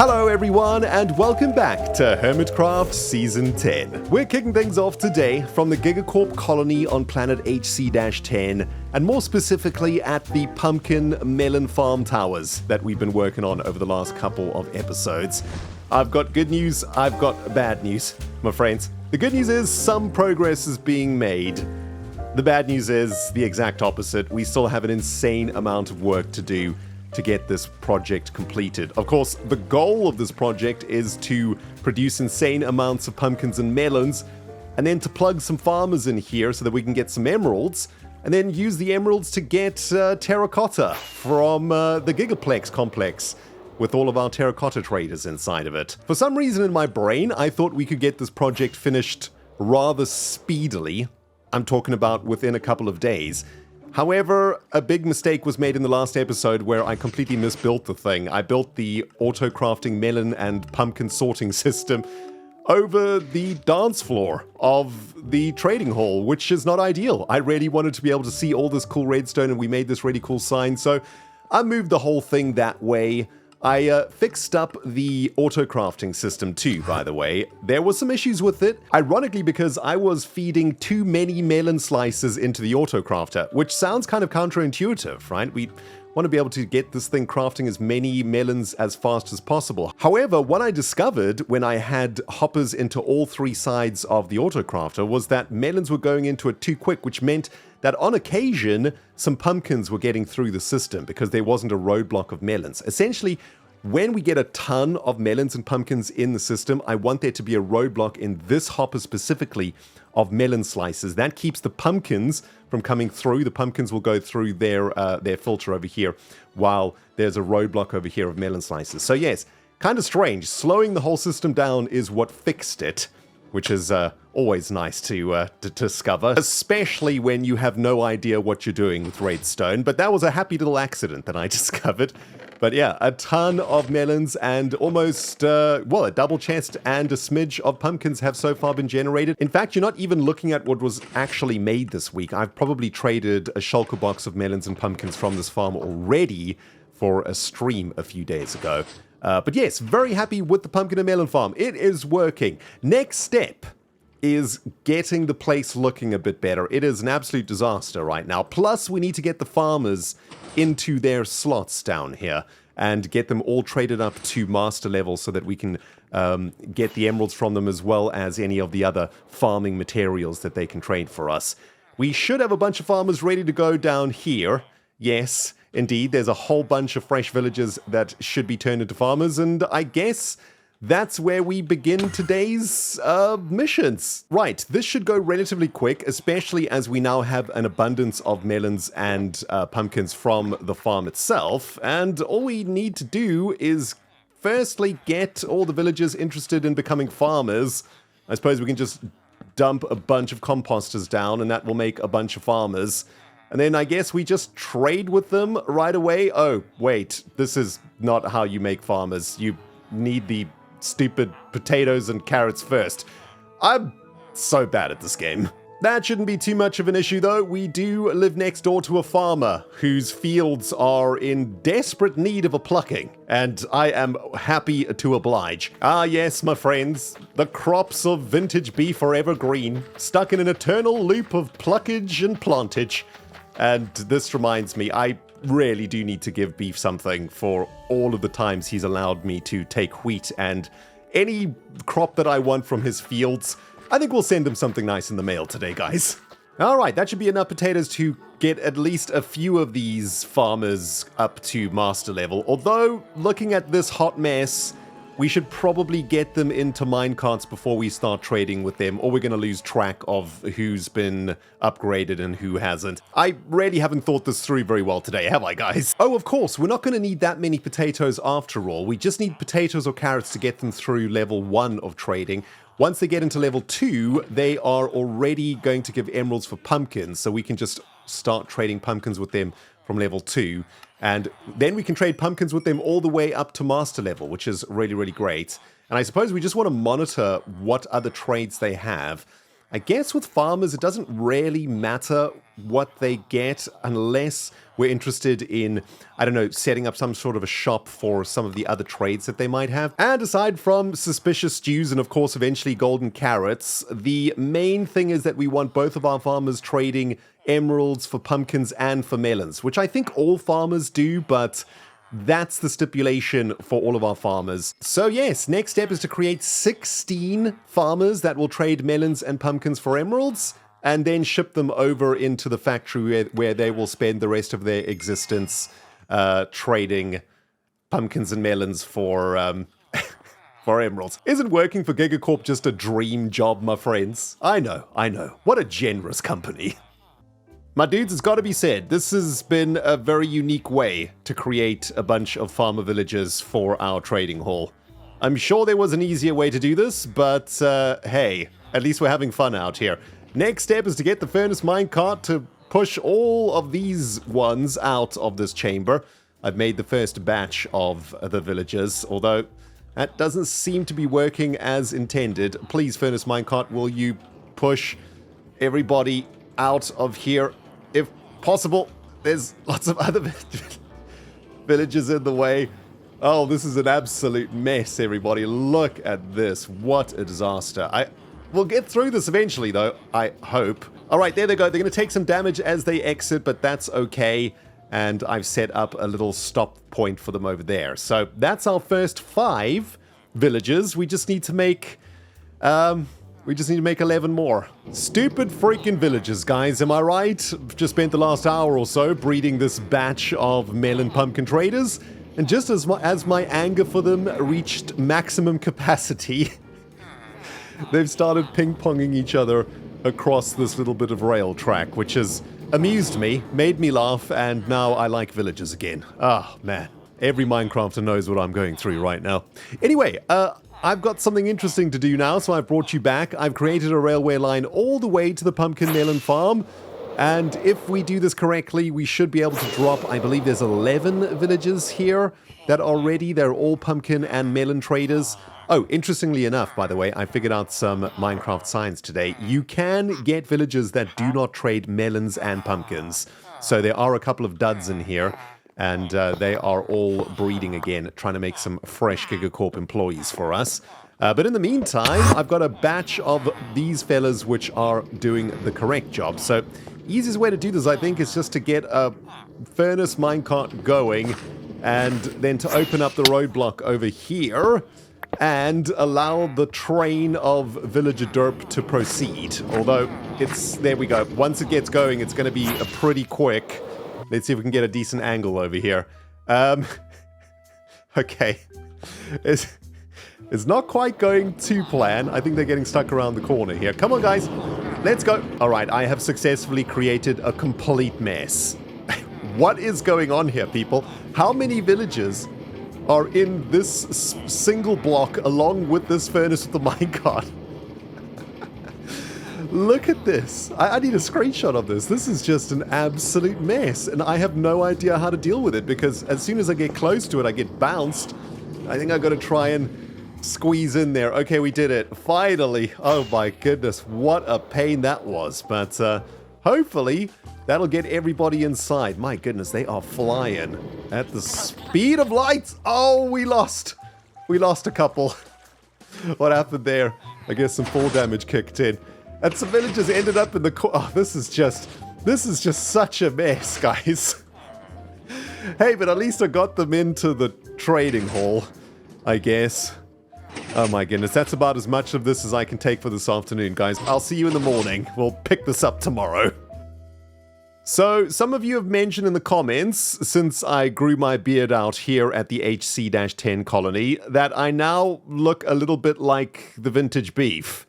Hello everyone and welcome back to HermitCraft Season 10. We're kicking things off today from the GIGACORP colony on planet HC-10 and more specifically at the pumpkin melon farm towers that we've been working on over the last couple of episodes. I've got good news, I've got bad news, my friends. The good news is some progress is being made. The bad news is the exact opposite. We still have an insane amount of work to do to get this project completed. Of course, the goal of this project is to produce insane amounts of pumpkins and melons, and then to plug some farmers in here so that we can get some emeralds, and then use the emeralds to get terracotta from the Gigaplex complex with all of our terracotta traders inside of it. For some reason in my brain, I thought we could get this project finished rather speedily. I'm talking about within a couple of days. However, a big mistake was made in the last episode where I completely misbuilt the thing. I built the auto-crafting melon and pumpkin sorting system over the dance floor of the trading hall, which is not ideal. I really wanted to be able to see all this cool redstone, and we made this really cool sign, so I moved the whole thing that way. I fixed up the auto-crafting system too, by the way. There were some issues with it, ironically because I was feeding too many melon slices into the auto-crafter, which sounds kind of counterintuitive, right? We want to be able to get this thing crafting as many melons as fast as possible. However, what I discovered when I had hoppers into all three sides of the auto-crafter was that melons were going into it too quick, which meant that on occasion, some pumpkins were getting through the system because there wasn't a roadblock of melons. Essentially, when we get a ton of melons and pumpkins in the system, I want there to be a roadblock in this hopper specifically of melon slices. That keeps the pumpkins from coming through. The pumpkins will go through their filter over here, while there's a roadblock over here of melon slices. So yes, kind of strange. Slowing the whole system down is what fixed it, which is always nice to discover, especially when you have no idea what you're doing with redstone. But that was a happy little accident that I discovered. But yeah, a ton of melons and almost, well, a double chest and a smidge of pumpkins have so far been generated. In fact, you're not even looking at what was actually made this week. I've probably traded a shulker box of melons and pumpkins from this farm already for a stream a few days ago. But yes, very happy with the pumpkin and melon farm. It is working. Next step is getting the place looking a bit better. It is an absolute disaster right now. Plus, we need to get the farmers into their slots down here and get them all traded up to master level so that we can get the emeralds from them as well as any of the other farming materials that they can trade for us. We should have a bunch of farmers ready to go down here. Yes, indeed, there's a whole bunch of fresh villagers that should be turned into farmers, and I guess that's where we begin today's missions. Right, this should go relatively quick, especially as we now have an abundance of melons and pumpkins from the farm itself. And all we need to do is firstly get all the villagers interested in becoming farmers. I suppose we can just dump a bunch of composters down and that will make a bunch of farmers. And then I guess we just trade with them right away. Oh, wait, this is not how you make farmers. You need the stupid potatoes and carrots first. I'm so bad at this game. That shouldn't be too much of an issue though. We do live next door to a farmer whose fields are in desperate need of a plucking, and I am happy to oblige. Ah yes, my friends, the crops of Vintagebeef are evergreen, stuck in an eternal loop of pluckage and plantage. And this reminds me, I really do need to give Beef something for all of the times he's allowed me to take wheat and any crop that I want from his fields. I think we'll send him something nice in the mail today, guys. Alright, that should be enough potatoes to get at least a few of these farmers up to master level. Although, looking at this hot mess, we should probably get them into minecarts before we start trading with them, or we're going to lose track of who's been upgraded and who hasn't. I really haven't thought this through very well today, have I, guys? Oh, of course, we're not going to need that many potatoes after all. We just need potatoes or carrots to get them through level 1 of trading. Once they get into level 2, they are already going to give emeralds for pumpkins, so we can just start trading pumpkins with them from level 2. And then we can trade pumpkins with them all the way up to master level, which is really, really great. And I suppose we just want to monitor what other trades they have. I guess with farmers, it doesn't really matter what they get unless we're interested in, I don't know, setting up some sort of a shop for some of the other trades that they might have. And aside from suspicious stews and, of course, eventually golden carrots, the main thing is that we want both of our farmers trading emeralds for pumpkins and for melons, which I think all farmers do, but that's the stipulation for all of our farmers. So yes, next step is to create 16 farmers that will trade melons and pumpkins for emeralds, and then ship them over into the factory where they will spend the rest of their existence trading pumpkins and melons for for emeralds. Isn't working for GIGACORP just a dream job, my friends? I know. What a generous company. My dudes, it's got to be said, this has been a very unique way to create a bunch of farmer villages for our trading hall. I'm sure there was an easier way to do this, but hey, at least we're having fun out here. Next step is to get the furnace minecart to push all of these ones out of this chamber. I've made the first batch of the villagers, although that doesn't seem to be working as intended. Please, furnace minecart, will you push everybody out of here if possible? There's lots of other villages in the way. Oh, this is an absolute mess, everybody. Look at this. What a disaster. We'll get through this eventually, though, I hope. All right, there they go. They're going to take some damage as they exit, but that's okay. And I've set up a little stop point for them over there. So that's our first 5 villages. We just need to make 11 more. Stupid freaking villages, guys. Am I right? Just spent the last hour or so breeding this batch of melon pumpkin traders. And just as my anger for them reached maximum capacity, they've started ping-ponging each other across this little bit of rail track, which has amused me, made me laugh, and now I like villages again. Ah, man. Every Minecrafter knows what I'm going through right now. Anyway, I've got something interesting to do now, so I've brought you back. I've created a railway line all the way to the pumpkin melon farm. And if we do this correctly, we should be able to drop, I believe there's 11 villages here that are ready. They're all pumpkin and melon traders. Oh, interestingly enough, by the way, I figured out some Minecraft science today. You can get villages that do not trade melons and pumpkins. So there are a couple of duds in here, and they are all breeding again, trying to make some fresh GIGACORP employees for us. But in the meantime, I've got a batch of these fellas which are doing the correct job. So easiest way to do this, I think, is just to get a furnace minecart going and then to open up the roadblock over here and allow the train of villager derp to proceed. Although, there we go. Once it gets going, it's going to be a pretty quick. Let's see if we can get a decent angle over here. Okay. It's not quite going to plan. I think they're getting stuck around the corner here. Come on, guys. Let's go. All right, I have successfully created a complete mess. What is going on here, people? How many villages are in this single block along with this furnace with the minecart? Look at this. I need a screenshot of this. This is just an absolute mess, and I have no idea how to deal with it because as soon as I get close to it, I get bounced. I think I've got to try and squeeze in there. Okay, we did it. Finally. Oh my goodness, what a pain that was. But hopefully that'll get everybody inside. My goodness, they are flying at the speed of light. Oh, we lost. We lost a couple. What happened there? I guess some fall damage kicked in. And some villagers ended up in the oh, this is just such a mess, guys. Hey, but at least I got them into the trading hall, I guess. Oh my goodness, that's about as much of this as I can take for this afternoon, guys. I'll see you in the morning. We'll pick this up tomorrow. So, some of you have mentioned in the comments, since I grew my beard out here at the HC-10 colony, that I now look a little bit like the Vintagebeef.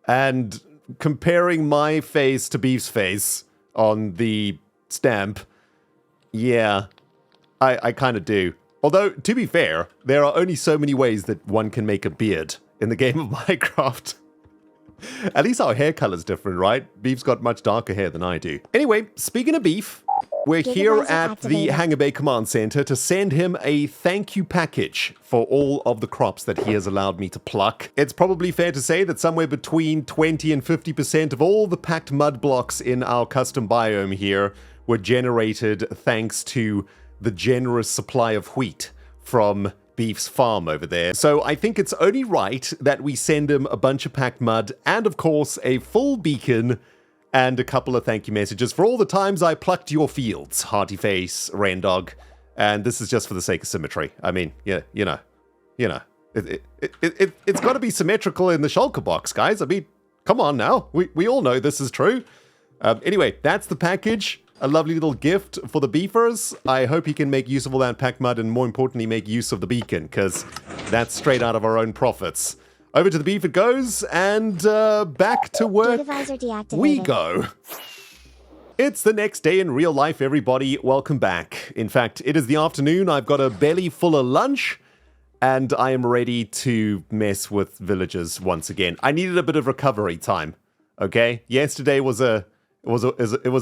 And comparing my face to Beef's face on the stamp, yeah, I kind of do. Although, to be fair, there are only so many ways that one can make a beard in the game of Minecraft. At least our hair color's different, right? Beef's got much darker hair than I do. Anyway, speaking of Beef, we're here at the Hangar Bay Command Center to send him a thank you package for all of the crops that he has allowed me to pluck. It's probably fair to say that somewhere between 20 and 50% of all the packed mud blocks in our custom biome here were generated thanks to the generous supply of wheat from Beef's farm over there. So I think it's only right that we send him a bunch of packed mud and, of course, a full beacon and a couple of thank you messages for all the times I plucked your fields, Hearty Face, Rendog, and this is just for the sake of symmetry. I mean, yeah, you know, it's got to be symmetrical in the shulker box, guys. I mean, come on now, we all know this is true. Anyway, that's the package. A lovely little gift for the beefers. I hope he can make use of all that packed mud and, more importantly, make use of the beacon, because that's straight out of our own profits. Over to the beef it goes, and back to work we go. It's the next day in real life, everybody. Welcome back. In fact, it is the afternoon. I've got a belly full of lunch, and I am ready to mess with villagers once again. I needed a bit of recovery time, okay? Yesterday was a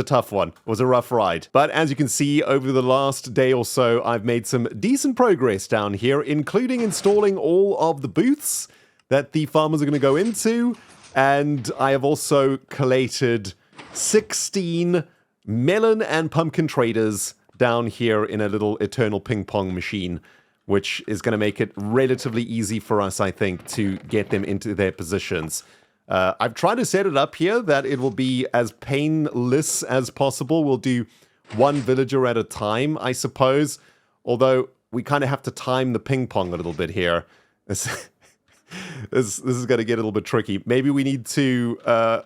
tough one. It was a rough ride. But as you can see, over the last day or so, I've made some decent progress down here, including installing all of the booths that the farmers are going to go into. And I have also collated 16 melon and pumpkin traders down here in a little eternal ping pong machine, which is going to make it relatively easy for us, I think, to get them into their positions. I've tried to set it up here that it will be as painless as possible. We'll do one villager at a time, I suppose. Although we kind of have to time the ping pong a little bit here. This is going to get a little bit tricky. Maybe we need to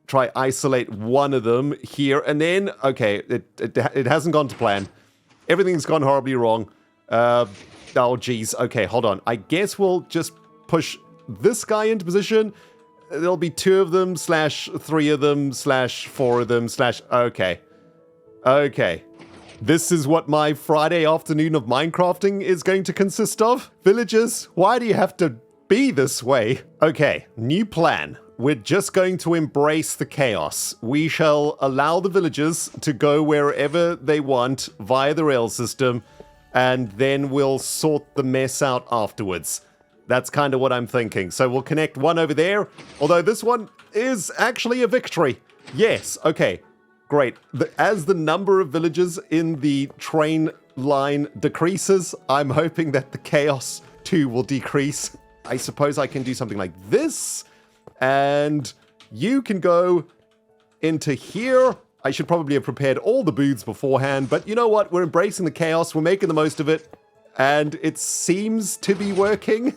try isolate one of them here. And then, okay, it hasn't gone to plan. Everything's gone horribly wrong. Oh, geez. Okay, hold on. I guess we'll just push this guy into position. There'll be 2 of them, /3 of them, /4 of them, Okay. Okay. This is what my Friday afternoon of Minecrafting is going to consist of. Villagers, why do you have to be this way? Okay, new plan. We're just going to embrace the chaos. We shall allow the villagers to go wherever they want via the rail system, and then we'll sort the mess out afterwards. That's kind of what I'm thinking. So we'll connect one over there, although this one is actually a victory. Yes, okay, great. As the number of villagers in the train line decreases, I'm hoping that the chaos too will decrease. I suppose I can do something like this, and you can go into here. I should probably have prepared all the booths beforehand, but you know what? We're embracing the chaos. We're making the most of it, and it seems to be working.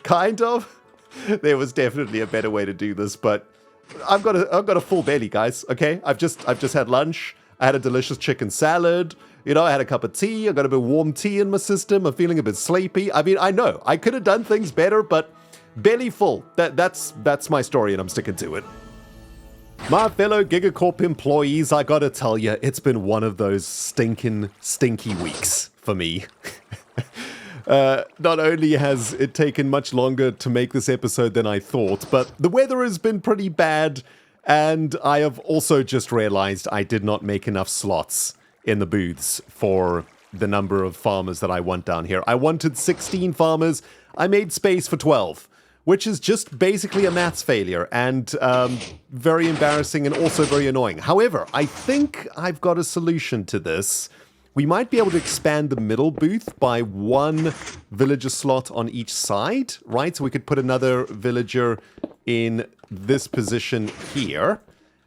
Kind of. There was definitely a better way to do this, but I've got a full belly, guys. Okay, I've just had lunch. I had a delicious chicken salad. You know, I had a cup of tea. I got a bit of warm tea in my system. I'm feeling a bit sleepy. I mean, I know I could have done things better, but belly full. That's my story, and I'm sticking to it. My fellow GIGACORP employees, I gotta tell you, it's been one of those stinky weeks for me. Not only has it taken much longer to make this episode than I thought, but the weather has been pretty bad, and I have also just realized I did not make enough slots in the booths for the number of farmers that I want down here. I wanted 16 farmers. I made space for 12, which is just basically a maths failure, and very embarrassing and also very annoying. However, I think I've got a solution to this. We might be able to expand the middle booth by 1 villager slot on each side, right? So we could put another villager in this position here,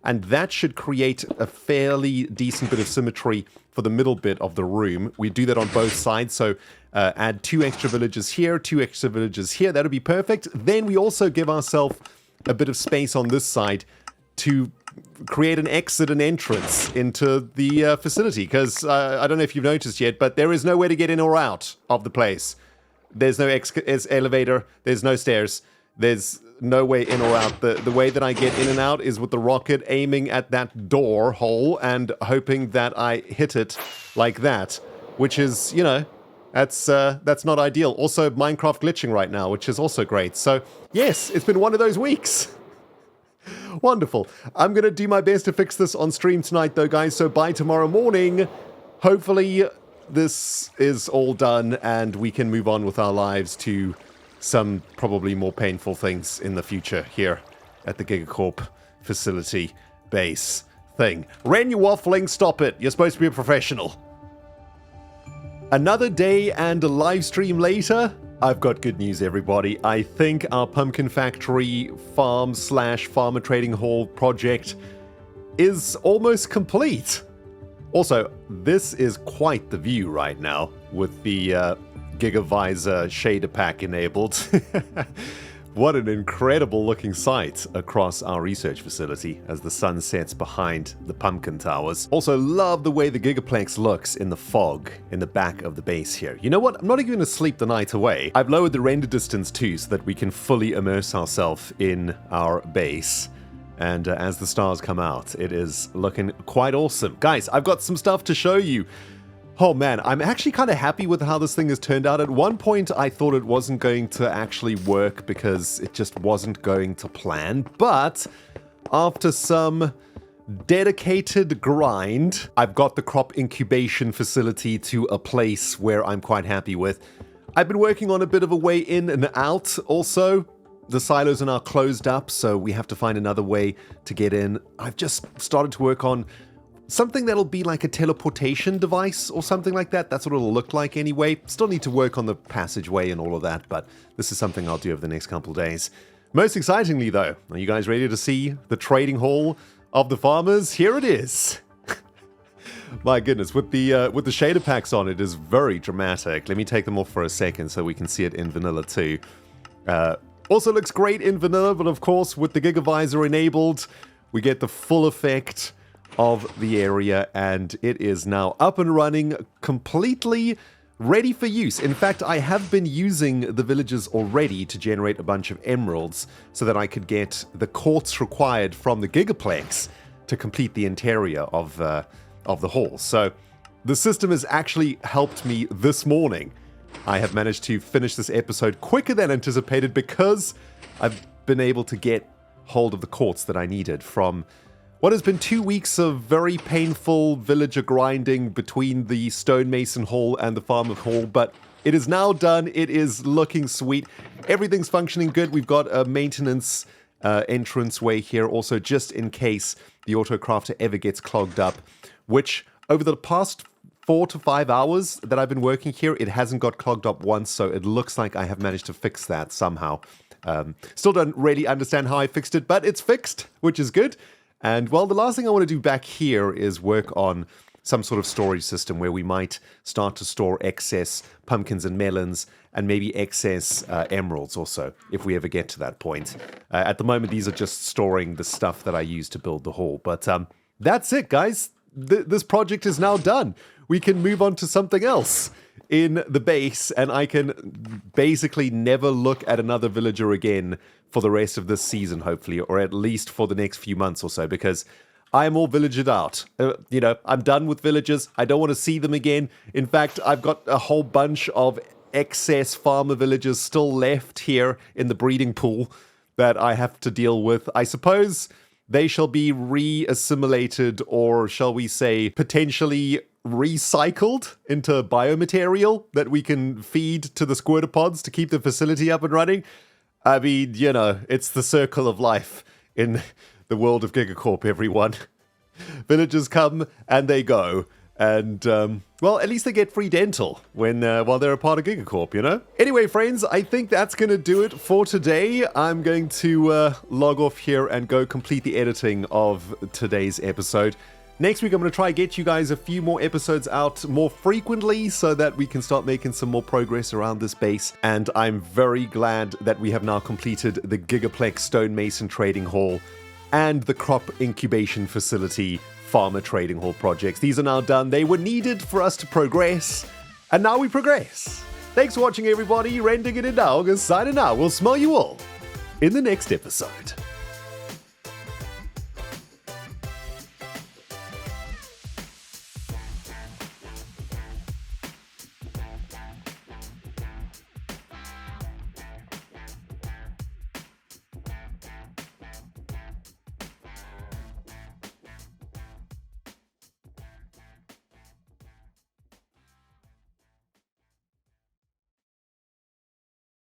and that should create a fairly decent bit of symmetry for the middle bit of the room. We do that on both sides, so add 2 extra villagers here, 2 extra villagers here. That would be perfect. Then we also give ourselves a bit of space on this side to create an exit and entrance into the facility, because I don't know if you've noticed yet, but there is no way to get in or out of the place. There's no elevator, there's no stairs, there's no way in or out. The way that I get in and out is with the rocket aiming at that door hole and hoping that I hit it like that, which is, you know, that's not ideal. Also, Minecraft glitching right now, which is also great. So, yes, it's been one of those weeks. Wonderful. I'm going to do my best to fix this on stream tonight, though, guys. So by tomorrow morning, hopefully this is all done and we can move on with our lives to some probably more painful things in the future here at the GigaCorp facility base thing. Ren, you waffling, stop it. You're supposed to be a professional. Another day and a live stream later, I've got good news, everybody. I think our Pumpkin Factory farm / farmer trading hall project is almost complete. Also, this is quite the view right now with the GigaVisor shader pack enabled. What an incredible looking sight across our research facility as the sun sets behind the pumpkin towers. Also love the way the Gigaplex looks in the fog in the back of the base here. You know what? I'm not even going to sleep the night away. I've lowered the render distance too so that we can fully immerse ourselves in our base. And as the stars come out, it is looking quite awesome. Guys, I've got some stuff to show you. Oh man, I'm actually kind of happy with how this thing has turned out. At one point, I thought it wasn't going to actually work because it just wasn't going to plan. But after some dedicated grind, I've got the crop incubation facility to a place where I'm quite happy with. I've been working on a bit of a way in and out also. The silos are now closed up, so we have to find another way to get in. I've just started to work on something that'll be like a teleportation device or something like that. That's what it'll look like anyway. Still need to work on the passageway and all of that, but this is something I'll do over the next couple of days. Most excitingly though, are you guys ready to see the trading hall of the farmers? Here it is. My goodness, with the shader packs on, it is very dramatic. Let me take them off for a second so we can see it in vanilla too. Also looks great in vanilla, but of course with the GigaVisor enabled, we get the full effect of the area, and it is now up and running, completely ready for use. In fact, I have been using the villages already to generate a bunch of emeralds so that I could get the quartz required from the Gigaplex to complete the interior of the hall. So the system has actually helped me this morning. I have managed to finish this episode quicker than anticipated because I've been able to get hold of the quartz that I needed from what has been 2 weeks of very painful villager grinding between the stonemason hall and the farmer hall, but it is now done. It is looking sweet. Everything's functioning good. We've got a maintenance entranceway here also just in case the autocrafter ever gets clogged up, which over the past 4 to 5 hours that I've been working here, it hasn't got clogged up once, so it looks like I have managed to fix that somehow. Still don't really understand how I fixed it, but it's fixed, which is good. And, well, the last thing I want to do back here is work on some sort of storage system where we might start to store excess pumpkins and melons and maybe excess emeralds also, if we ever get to that point. At the moment, these are just storing the stuff that I use to build the hall. But that's it, guys. This project is now done. We can move on to something else in the base, and I can basically never look at another villager again for the rest of this season, hopefully, or at least for the next few months or so, because I'm all villagered out. I'm done with villagers. I don't want to see them again. In fact, I've got a whole bunch of excess farmer villagers still left here in the breeding pool that I have to deal with. I suppose they shall be re-assimilated, or shall we say, potentially recycled into biomaterial that we can feed to the squirter pods to keep the facility up and running. I mean, it's the circle of life in the world of GigaCorp, everyone. Villagers come and they go. And, well, at least they get free dental while they're a part of GigaCorp, Anyway, friends, I think that's going to do it for today. I'm going to log off here and go complete the editing of today's episode. Next week, I'm going to try to get you guys a few more episodes out more frequently so that we can start making some more progress around this base. And I'm very glad that we have now completed the Gigaplex Stonemason Trading Hall and the Crop Incubation Facility Farmer Trading Hall projects. These are now done. They were needed for us to progress, and now we progress. Thanks for watching, everybody. Rendog and Rendog signing out. We'll smell you all in the next episode.